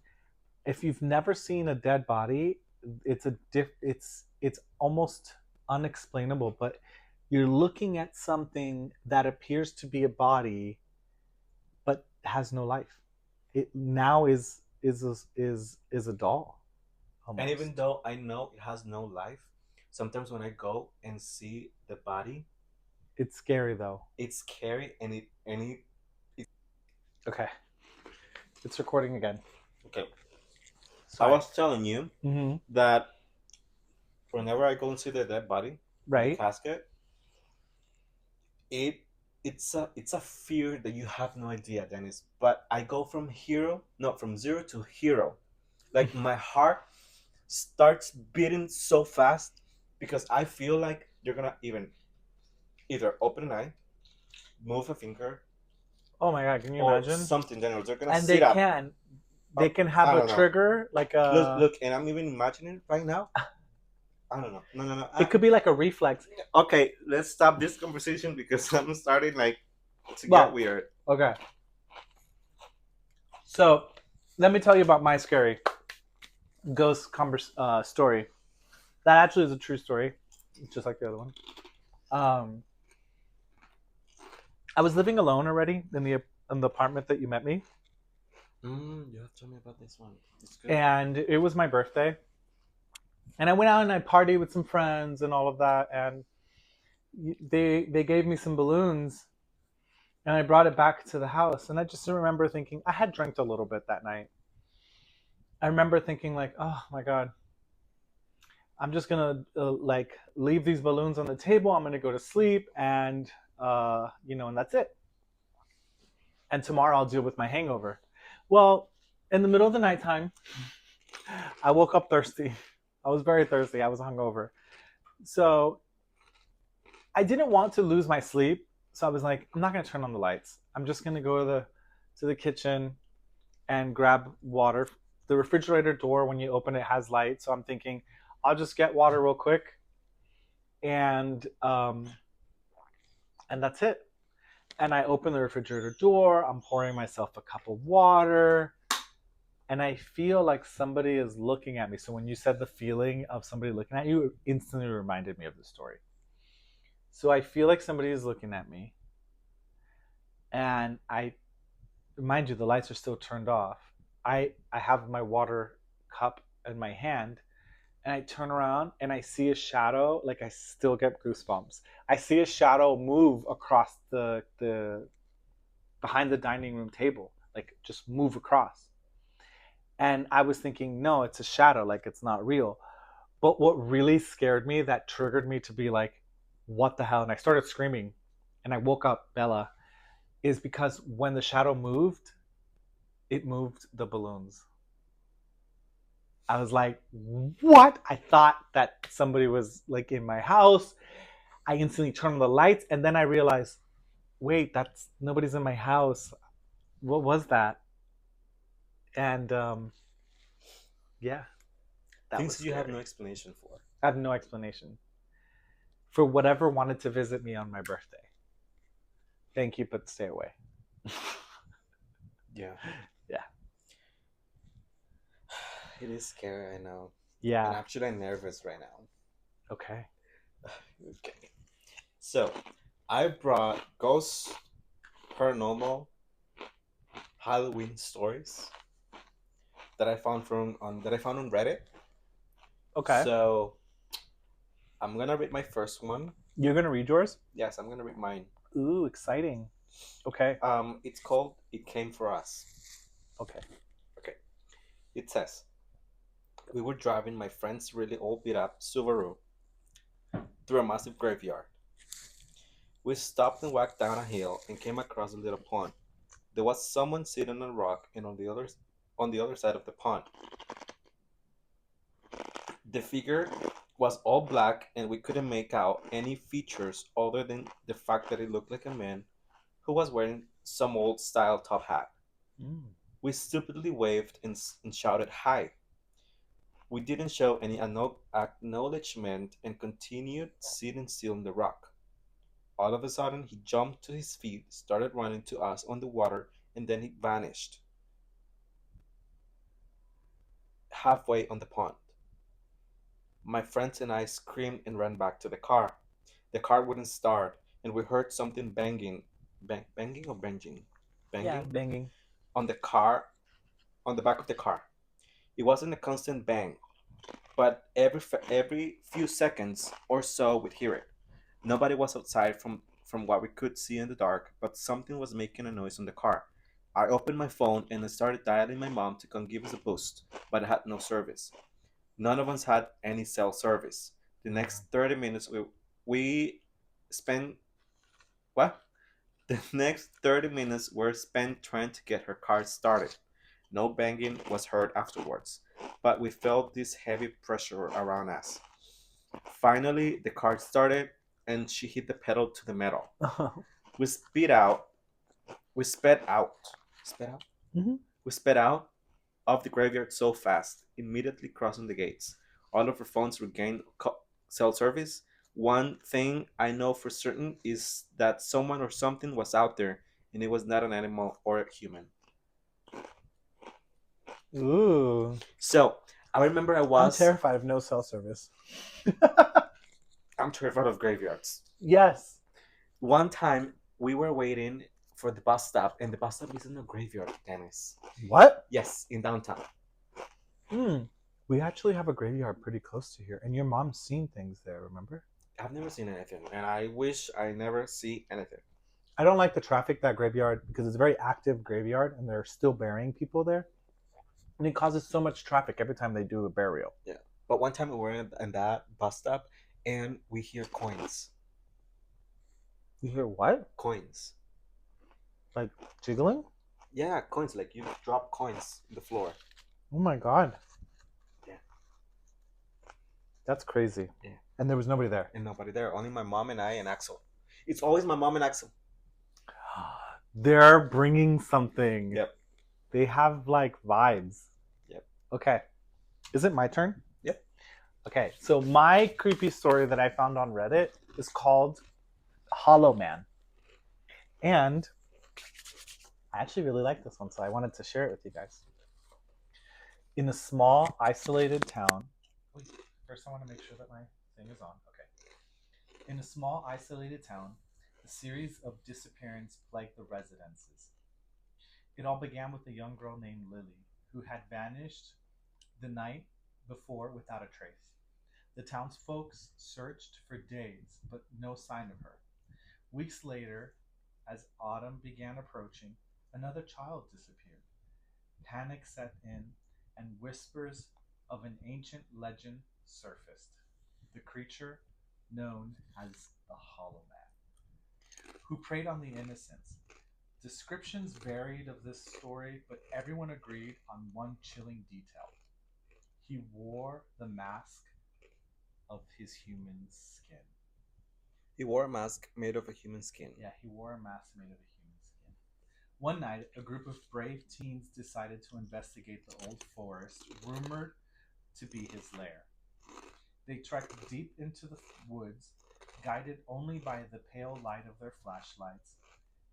if you've never seen a dead body, it's almost unexplainable. But you're looking at something that appears to be a body, but has no life. It now is a doll And even almost. though I know it has no life, sometimes when I go and see the body, It's scary though. it's scary, and it. Okay, it's recording again. Okay. I Sorry. was telling you Mm-hmm. that whenever I go and see the dead body in the Right. casket, it it's a fear that you have no idea, Dennis. But I go from hero, no, from zero to hero. Like my heart starts beating so fast because I feel like you're gonna even either open an eye, move a finger, Oh my god, can you or imagine? something. Daniel, they're gonna And sit up. they Or, can I have a don't know. trigger like Look, a look, and I'm even imagining it right now. I don't know. No, no, no. it could be like a reflex. Okay, let's stop this conversation because I'm starting like to get Well, weird. okay. So let me tell you about my scary story. That actually is a true story, just like the other one. Um, I was living alone already in the apartment that you met me, You have to tell me about this one. It's good. and it was my birthday. And I went out and I partied with some friends and all of that, and they gave me some balloons, and I brought it back to the house. And I just remember thinking I had drank a little bit that night. I remember thinking like, oh my god, I'm just gonna like leave these balloons on the table. I'm gonna go to sleep, and and that's it. And tomorrow I'll deal with my hangover. Well, in the middle of the nighttime, I woke up thirsty. I was very thirsty. I was hungover, so I didn't want to lose my sleep. So I was like, I'm not gonna turn on the lights. I'm just gonna go to the kitchen and grab water. The refrigerator door, when you open it, has light. So I'm thinking, I'll just get water real quick, and and that's it. And I open the refrigerator door. I'm pouring myself a cup of water. And I feel like somebody is looking at me. So when you said the feeling of somebody looking at you, it instantly reminded me of the story. So I feel like somebody is looking at me. And I, mind you, the lights are still turned off. I have my water cup in my hand, and I turn around and I see a shadow. Like, I still get goosebumps. I see a shadow move across the behind the dining room table, like just move across. And I was thinking, no, it's a shadow, like it's not real. But what really scared me, that triggered me to be like, what the hell? And I started screaming, and I woke up Bella, is because when the shadow moved, it moved the balloons. I was like, what? I thought that somebody was like in my house. I instantly turned on the lights, and then I realized, wait, that's nobody's in my house. What was that? And yeah, that was Things you have no scary. explanation for. I have no explanation for whatever wanted to visit me on my birthday. Thank you, but stay away. Yeah. Yeah. It is scary, I know. And Yeah. actually, I'm nervous right now. Okay. Okay. So, I brought ghost, paranormal, Halloween stories that I found on Reddit. Okay. So, I'm gonna read my first one. You're gonna read yours? Yes, I'm gonna read mine. Ooh, exciting. Okay. It's called "It Came for Us." Okay. Okay. It says, we were driving my friend's really old beat up Subaru through a massive graveyard. We stopped and walked down a hill and came across a little pond. There was someone sitting on a rock, and on the other side of the pond, the figure was all black, and we couldn't make out any features other than the fact that it looked like a man who was wearing some old style top hat. Mm. We stupidly waved and shouted hi. We didn't show any acknowledgement and continued sitting still on the rock. All of a sudden, he jumped to his feet, started running to us on the water, and then he vanished halfway on the pond. My friends and I screamed and ran back to the car. The car wouldn't start, and we heard something banging or banging, Yeah, banging banging. on the car, on the back of the car. It wasn't a constant bang, but every few seconds or so we'd hear it. Nobody was outside from what we could see in the dark, but something was making a noise on the car. I opened my phone and I started dialing my mom to come give us a boost, but it had no service. None of us had any cell service. The next 30 minutes we spent what? The next 30 minutes were spent trying to get her car started. No banging was heard afterwards, but we felt this heavy pressure around us. Finally, the car started and she hit the pedal to the metal. We sped out. We sped out. Sped out? Mhm. We sped out of the graveyard so fast, immediately crossing the gates. All of our phones regained cell service. One thing I know for certain is that someone or something was out there, and it was not an animal or a human. Ooh. So I remember I'm terrified of no cell service. I'm terrified of graveyards. Yes. One time we were waiting for the bus stop, and the bus stop is in a graveyard, Dennis. What? Yes, in downtown. We actually have a graveyard pretty close to here, and your mom's seen things there, remember? I've never seen anything, and I wish I never see anything. I don't like the traffic that graveyard because it's a very active graveyard and they're still burying people there. And it causes so much traffic every time they do a burial. Yeah. But one time we were in that bus stop and we hear coins. You hear what? Coins. Like jiggling? Yeah, coins. Like you drop coins on the floor. Oh my god. Yeah. That's crazy. Yeah. And there was nobody there. And nobody there. Only my mom and I and Axel. It's always my mom and Axel. They're bringing something. Yep. They have like vibes. Yep. Okay. Is it my turn? Yep. Okay. So my creepy story that I found on Reddit is called Hollow Man. And I actually really like this one, so I wanted to share it with you guys. In a small, isolated town. Wait, first I want to make sure that my thing is on. Okay. In a small, isolated town, a series of disappearances plagued the residences. It all began with a young girl named Lily, who had vanished the night before without a trace. The townsfolk searched for days, but no sign of her. Weeks later, as autumn began approaching, another child disappeared. Panic set in, and whispers of an ancient legend surfaced. The creature known as the Hollow Man, who preyed on the innocents. Descriptions varied of this story, but everyone agreed on one chilling detail. He wore the mask of his human skin. He wore a mask made of a human skin. Yeah, he wore a mask made of a human skin. One night, a group of brave teens decided to investigate the old forest, rumored to be his lair. They trekked deep into the woods, guided only by the pale light of their flashlights,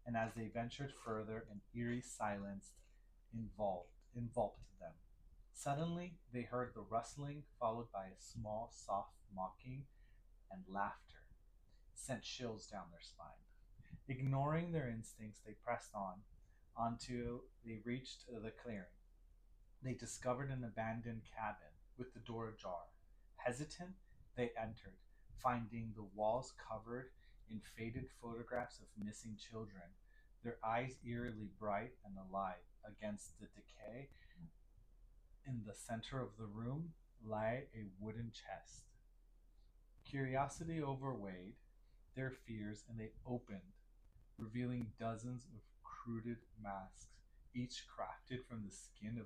and as they ventured further, an eerie silence enveloped them. Suddenly, they heard the rustling, followed by a small, soft mocking and laughter, sent chills down their spine. Ignoring their instincts, they pressed on until they reached the clearing. They discovered an abandoned cabin with the door ajar. Hesitant, they entered, finding the walls covered in faded photographs of missing children, their eyes eerily bright and alive against the decay. In the center of the room lay a wooden chest. Curiosity overweighed their fears, and they opened, revealing dozens of crude masks, each crafted from the skin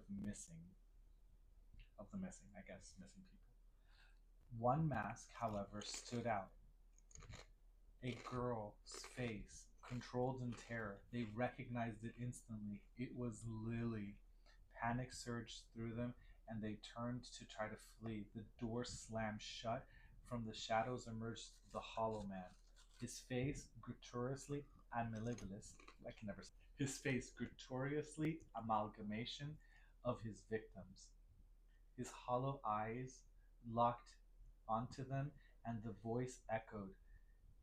I guess, missing people. One mask, however, stood out. A girl's face, controlled in terror. They recognized it instantly. It was Lily. Panic surged through them, and they turned to try to flee. The door slammed shut. From the shadows emerged the Hollow Man. His face gratuitously amabilis. I can never say. His face gratuitously amalgamation of his victims. His hollow eyes locked onto them, and the voice echoed,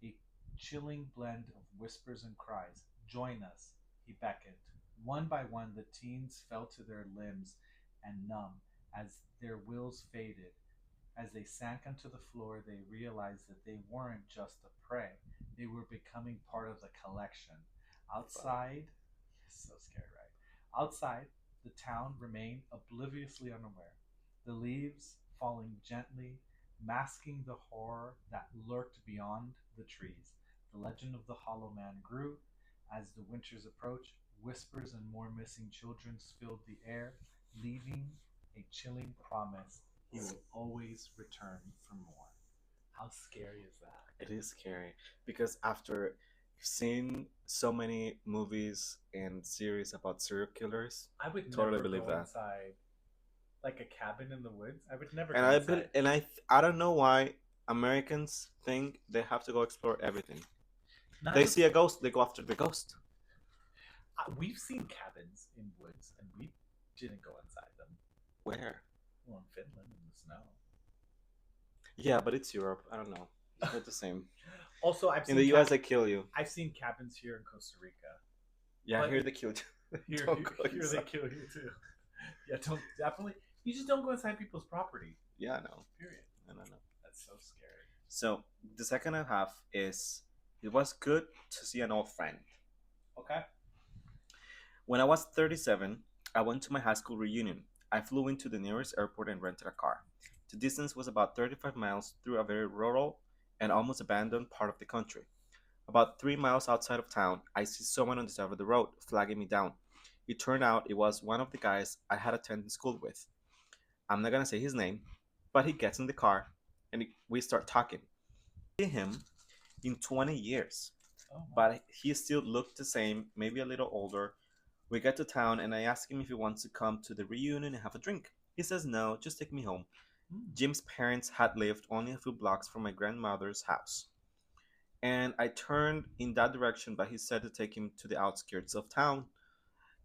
a chilling blend of whispers and cries. Join us, he beckoned. One by one, the teens fell to their limbs and numb as their wills faded. As they sank onto the floor, they realized that they weren't just the prey, they were becoming part of the collection. Outside, so scared, right? Outside, the town remained obliviously unaware, the leaves falling gently, masking the horror that lurked beyond the trees. The legend of the Hollow Man grew. As the winters approached, whispers and more missing children filled the air, leaving a chilling promise: he will always return for more. How scary is that? It is scary because after seeing so many movies and series about serial killers, I would totally never believe go that. inside like a cabin in the woods. I would never And go inside. I don't know why Americans think they have to go explore everything. Not They just see a ghost, they go after the ghost. we've seen cabins in woods, and we didn't go inside them. Where? Well, in Finland in the snow. Yeah, but it's Europe. I don't know. It's not the same. Also, I've In seen the U.S., they kill you. I've seen cabins here in Costa Rica. Yeah, But here they kill you. here, Don't go here they inside. kill you too. Yeah, don't definitely. You just don't go inside people's property. Yeah, no, Period. no, no, no. That's so scary. So the second I have is it was good to see an old friend. Okay. When I was 37, I went to my high school reunion. I flew into the nearest airport and rented a car. The distance was about 35 miles through a very rural and almost abandoned part of the country. About 3 miles outside of town, I see someone on the side of the road flagging me down. It turned out it was one of the guys I had attended school with. I'm not gonna say his name, but he gets in the car and we start talking. See him in 20 years, Oh, wow. but he still looked the same, maybe a little older. We get to town and I ask him if he wants to come to the reunion and have a drink. He says no, just take me home. Mm. Jim's parents had lived only a few blocks from my grandmother's house. and I turned in that direction, but he said to take him to the outskirts of town.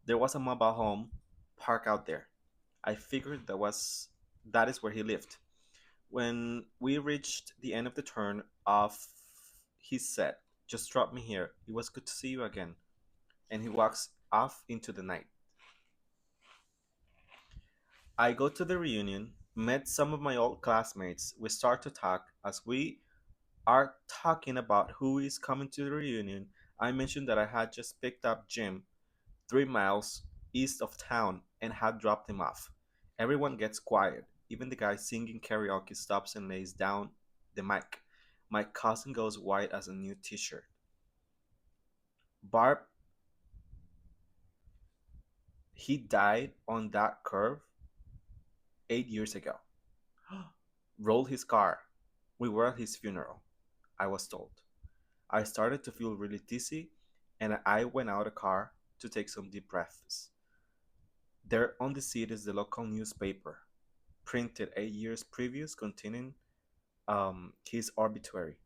There was a mobile home park out there. I figured that is where he lived. When we reached the end of the turn off, he said, "Just drop me here. It was good to see you again." And he walks off into the night. I go to the reunion, met some of my old classmates. We start to talk. As we are talking about who is coming to the reunion, I mentioned that I had just picked up Jim 3 miles east of town and had dropped him off. Everyone gets quiet. Even the guy singing karaoke stops and lays down the mic. My cousin goes white as a new t shirt. Barb, he died on that curve 8 years ago. Rolled his car. We were at his funeral, I was told. I started to feel really dizzy and I went out of the car to take some deep breaths. There on the seat is the local newspaper, printed 8 years previous, containing his obituary.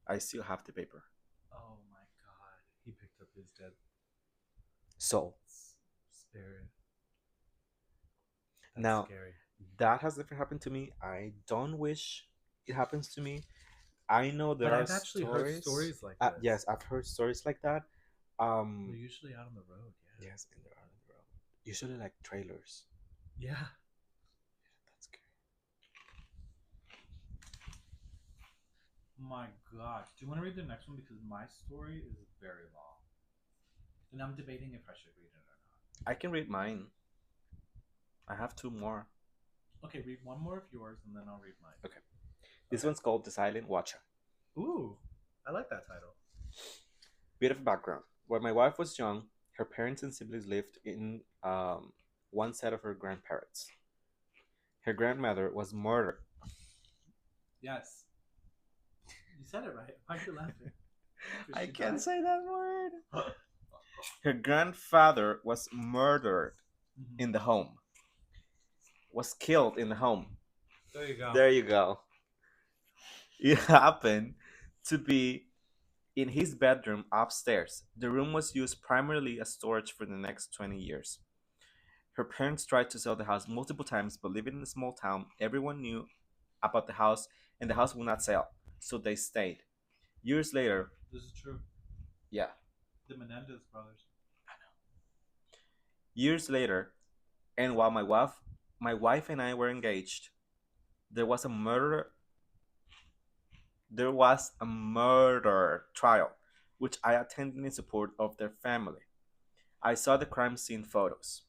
I still have the paper. Oh my god. He picked up his dead So spirit. That's now scary. that has never happened to me. I don't wish it happens to me. I know But there are I've actually heard stories. stories like this. Yes, I've heard stories like that. They're Um, usually out on the road, yeah. yes, and there are on the road. Usually like trailers. Yeah. That's scary. My god. Do you want to read the next one? Because my story is very long. And I'm debating if I should read it or I can read mine. I have two more. not. Okay, read one more of yours and then I'll read mine. Okay. This Okay. one's called The Silent Watcher. Ooh, I like that title. Bit of background. When my wife was young, her parents and siblings lived in one set of her grandparents. Her grandmother was murdered. Yes. You said it right. Why are you laughing? I She can't died? say that word. Her grandfather was murdered in Mhm. the home, was killed in the home. There you go. There you go. It happened to be in his bedroom upstairs. The room was used primarily as storage for the next 20 years. Her parents tried to sell the house multiple times, but living in a small town, everyone knew about the house and the house would not sell, so they stayed. Years later, This is true. yeah, The Menendez brothers. years later, and while my wife and I were engaged, there was a murder there was a murder trial, which I attended in support of their family. I saw the crime scene photos.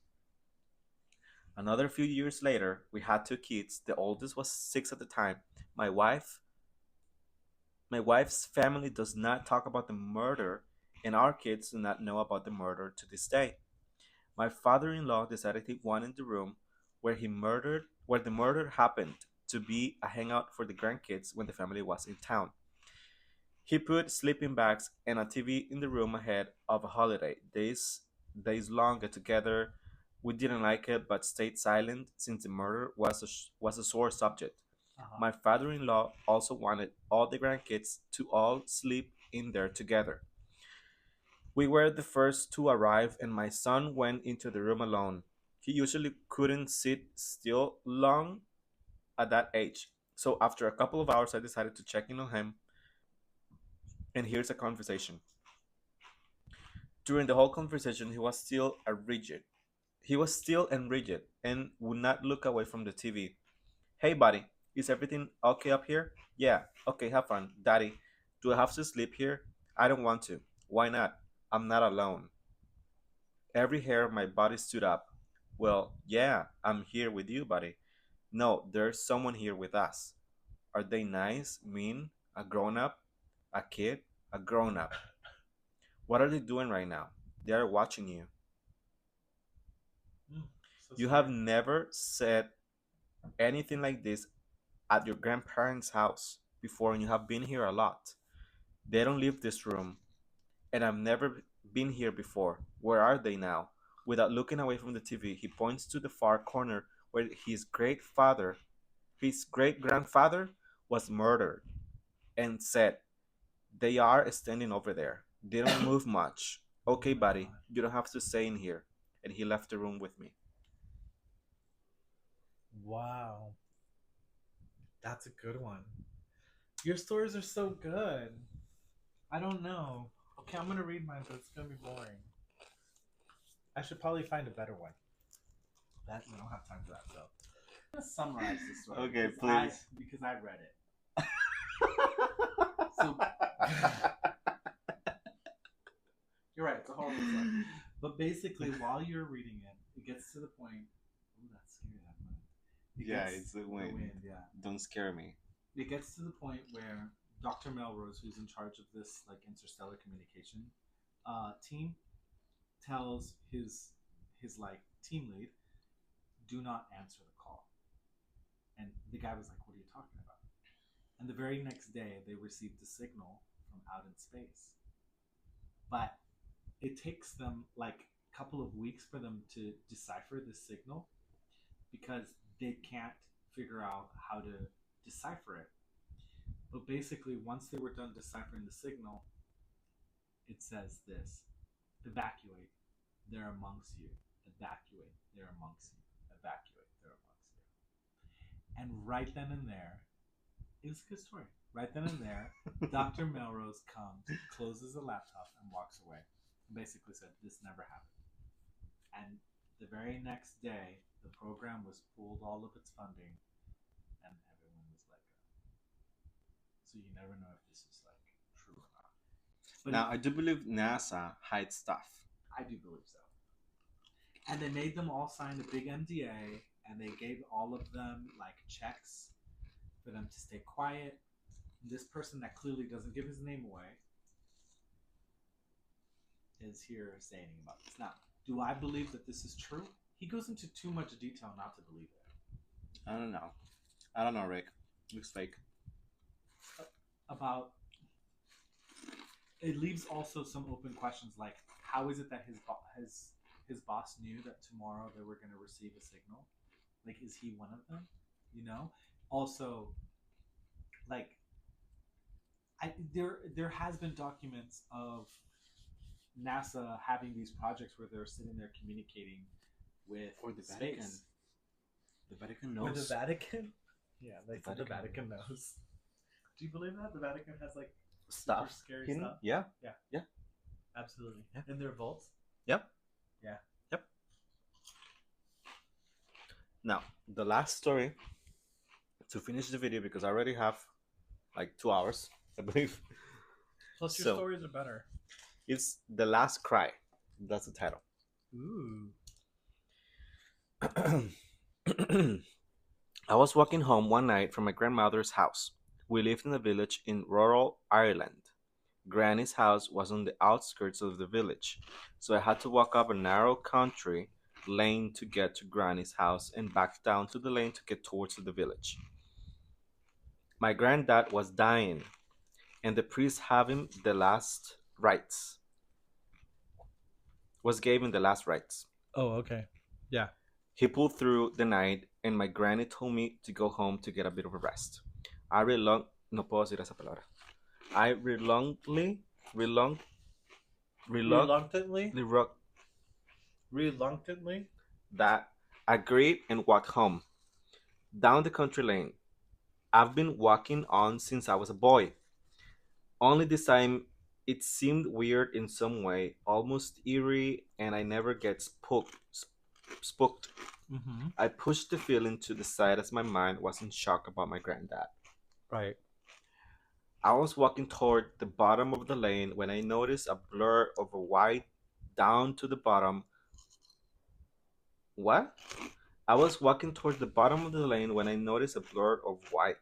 Another few years later, we had two kids. The oldest was 6 at the time. My wife, my wife's family does not talk about the murder, and our kids do not know about the murder to this day. My father-in-law decided he wanted the room where the murder happened to be a hangout for the grandkids when the family was in town. He put sleeping bags and a TV in the room ahead of a holiday. Days long get together. We didn't like it, but stayed silent since the murder was a sore subject. Uh huh. My father-in-law also wanted all the grandkids to all sleep in there together. We were the first to arrive, and my son went into the room alone. He usually couldn't sit still long at that age. So after a couple of hours, I decided to check in on him, and here's a conversation. During the whole conversation, he was still and rigid and would not look away from the TV. "Hey, buddy, is everything okay up here?" "Yeah, okay, have fun." "Daddy, do I have to sleep here?" "I don't want to." "Why not?" "I'm not alone." Every hair of my body stood up. "Well, yeah, I'm here with you, buddy." "No, there's someone here with us." "Are they nice, mean, a grown up, a kid, a grown up?" "What are they doing right now?" "They are watching you." Mm, so You have scary. never said anything like this at your grandparents' house before, and you have been here a lot. They don't leave this room, and I've never been here before. Where are they now?" Without looking away from the TV, he points to the far corner where his great grandfather was murdered, and said, They are standing over there. They don't move much. Oh Okay, my buddy, god. you don't have to stay in here. And he left the room with me. Wow. That's a good one. Your stories are so good. I don't know. Okay, I'm gonna read mine, but it's gonna be boring. I should probably find a better one. That we don't have time for that though. I'm gonna summarize this story. Okay, because please. because I read it. So you're right, it's a horrible story. But basically, while you're reading it, it gets to the point. Oh, that's scary. That wind. Yeah, it's the wind. Yeah. Don't scare me. It gets to the point where Dr. Melrose, who's in charge of this like interstellar communication team, tells his like team lead, "Do not answer the call." And the guy was like, "What are you talking about?" And the very next day, they received a signal from out in space, but it takes them like a couple of weeks for them to decipher this signal because they can't figure out how to decipher it. But basically, once they were done deciphering the signal, it says this: evacuate, they're amongst you. Evacuate, they're amongst you. Evacuate, they're amongst you. And right then and there, it was a good story. Right then and there, Dr. Melrose comes, closes the laptop, and walks away. And basically said, this never happened. And the very next day, the program was pulled all of its funding, and everyone was let go. So you never know if this is like true or not. But Now, I do believe NASA hides stuff. I do believe so. And they made them all sign a big NDA, and they gave all of them like checks for them to stay quiet. This person that clearly doesn't give his name away is here saying about this. Now, do I believe that this is true? He goes into too much detail not to believe it. I don't know. I don't know, Rick. Looks fake. About it leaves also some open questions like how is it that his boss knew that tomorrow they were going to receive a signal? Like, is he one of them? You know. Also, like, there has been documents of NASA having these projects where they're sitting there communicating with Or the space. Vatican. The Vatican Or knows. the Vatican? Yeah, they The said the Vatican Vatican knows. Do you believe that? The Vatican has like Stuff. super scary Hidden? stuff? Yeah. Yeah. Yeah. Absolutely. Yeah. In their vaults? Yep. Yeah. Yep. Now, the last story to finish the video because I already have like 2 hours, I believe. Plus, your So- stories are better. It's The Last Cry. That's the title. Ooh. I was walking home one night from my grandmother's house. We lived in a village in rural Ireland. Granny's house was on the outskirts of the village, so I had to walk up a narrow country lane to get to Granny's house and back down to the lane to get towards the village. My granddad was dying, and the priest having the last rites was giving the last rites. Oh, okay. Yeah. He pulled through the night, and my granny told me to go home to get a bit of a rest. No puedo decir esa palabra. I Reluctantly? reluctantly Reluctantly? that agreed and walked home down the country lane. I've been walking on since I was a boy. Only this time it seemed weird in some way, almost eerie, and I never get spooked. Mm-hmm. I pushed the feeling to the side as my mind was in shock about my granddad. Right. I was walking toward the bottom of the lane when I noticed a blur of a white down to the bottom. What? I was walking toward the bottom of the lane when I noticed a blur of white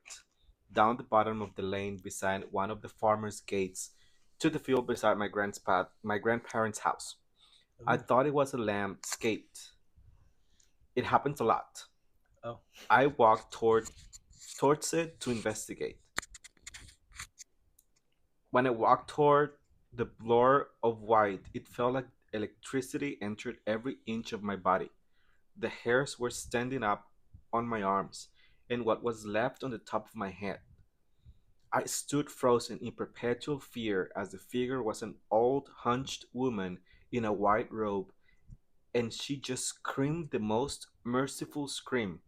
down the bottom of the lane beside one of the farmer's gates to the field beside my grandparents' house. I Ooh. thought it was a lamb escaped. It happens a lot. Oh. I walked towards it to investigate. When I walked toward the blur of white, it felt like electricity entered every inch of my body. The hairs were standing up on my arms and what was left on the top of my head. I stood frozen in perpetual fear as the figure was an old, hunched woman in a white robe, and she just screamed the most merciful scream.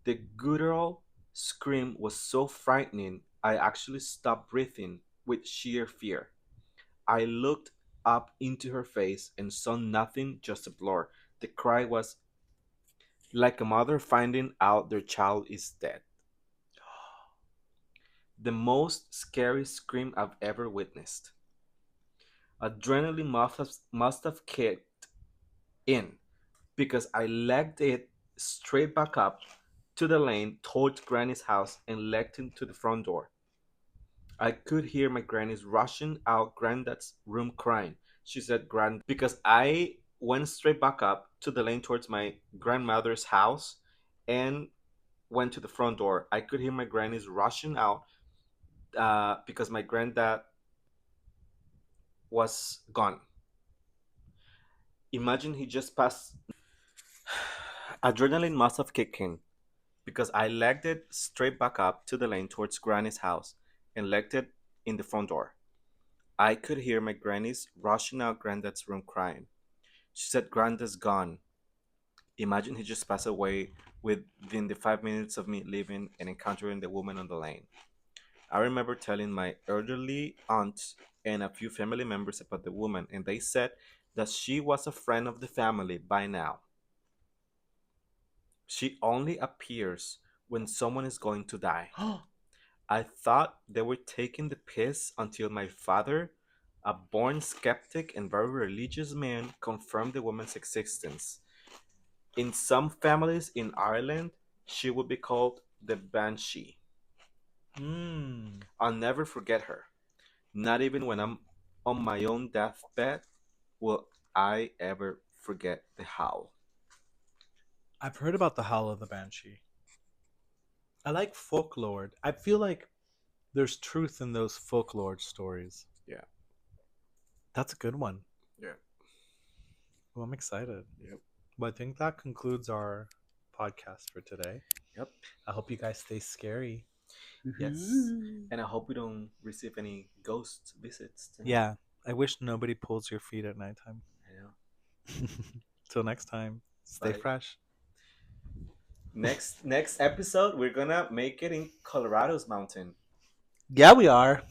The guttural scream was so frightening, I actually stopped breathing with sheer fear. I looked up into her face and saw nothing, just a blur. The cry was like a mother finding out their child is dead. The most scary scream I've ever witnessed. Adrenaline must have kicked in because I legged it straight back up to the lane towards Granny's house and legged into the front door. I could hear my granny's rushing out Granddad's room crying. She said, because I went straight back up to the lane towards my grandmother's house and went to the front door. I could hear my granny's rushing out because my granddad was gone. Imagine he just passed. Adrenaline must have kicked in because I legged it straight back up to the lane towards Granny's house and legged it in the front door. I could hear my granny's rushing out Granddad's room crying. She said, Granddad's gone. Imagine he just passed away within the 5 minutes of me leaving and encountering the woman on the lane. I remember telling my elderly aunt and a few family members about the woman, and they said that she was a friend of the family by now. She only appears when someone is going to die. I thought they were taking the piss until my father, a born skeptic and very religious man, confirmed the woman's existence. In some families in Ireland, she would be called the Banshee. Mm. I'll never forget her. Not even when I'm on my own deathbed will I ever forget the howl. I've heard about the Howl of the Banshee. I like folklore. I feel like there's truth in those folklore stories. Yeah, That's a good one. yeah, Well, I'm excited. yep, Well, I think that concludes our podcast for today. yep. I hope you guys stay scary. Yes. And I hope we don't receive any ghost visits tonight. Yeah, I wish nobody pulls your feet at nighttime. I know. Till next time, stay Bye. fresh. Next episode, we're gonna make it in Colorado's mountain. Yeah, we are.